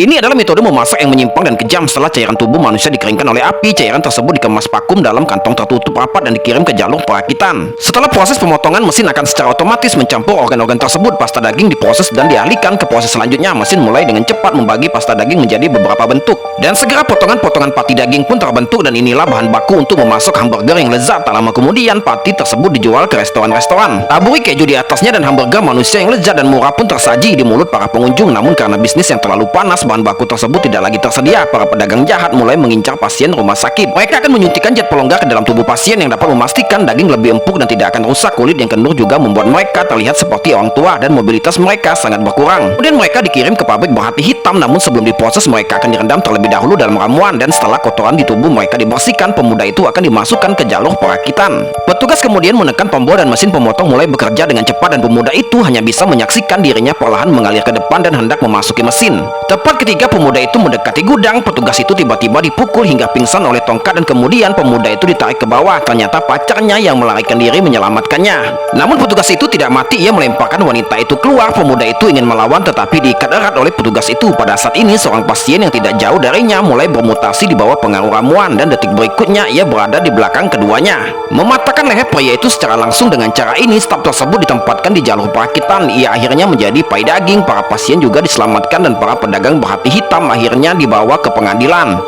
Ini adalah metode memasak yang menyimpang dan kejam. Setelah cairan tubuh manusia dikeringkan oleh api, cairan tersebut dikemas vakum dalam kantong tertutup rapat dan dikirim ke jalur perakitan. Setelah proses pemotongan, mesin akan secara otomatis mencampur organ-organ tersebut. Pasta daging diproses dan dialihkan ke proses selanjutnya. Mesin mulai dengan cepat membagi pasta daging menjadi beberapa bentuk. Dan segera potongan-potongan pati daging pun terbentuk, dan inilah bahan baku untuk memasak hamburger yang lezat. Tak lama kemudian, pati tersebut dijual ke restoran-restoran. Taburi keju di atasnya dan hamburger manusia yang lezat dan murah pun tersaji di mulut para pengunjung. Namun karena bisnis yang terlalu panas, bahan baku tersebut tidak lagi tersedia. Para pedagang jahat mulai mengincar pasien rumah sakit. Mereka akan menyuntikkan zat pelonggar ke dalam tubuh pasien yang dapat memastikan daging lebih empuk dan tidak akan rusak. Kulit yang kendur juga membuat mereka terlihat seperti orang tua dan mobilitas mereka sangat berkurang. Kemudian mereka dikirim ke pabrik berhati hitam, namun sebelum diproses mereka akan direndam terlebih dahulu dalam ramuan, dan setelah kotoran di tubuh mereka dibersihkan, pemuda itu akan dimasukkan ke jalur perakitan. Petugas kemudian menekan tombol dan mesin pemotong mulai bekerja dengan cepat, dan pemuda itu hanya bisa menyaksikan dirinya perlahan mengalir ke depan dan hendak memasuki mesin. Tepat ketika pemuda itu mendekati gudang, petugas itu tiba-tiba dipukul hingga pingsan oleh tongkat, dan kemudian pemuda itu ditarik ke bawah. Ternyata pacarnya yang melarikan diri menyelamatkannya. Namun petugas itu tidak mati, ia melemparkan wanita itu keluar. Pemuda itu ingin melawan tetapi diikat erat oleh petugas itu. Pada saat ini seorang pasien yang tidak jauh darinya mulai bermutasi di bawah pengaruh ramuan, dan detik berikutnya ia berada di belakang keduanya. Mematahkan leher pria itu secara langsung. Dengan cara ini staf tersebut ditempatkan di jalur perakitan. Ia akhirnya menjadi pai daging. Para pasien juga diselamatkan dan para pedagang berhati hitam akhirnya dibawa ke pengadilan.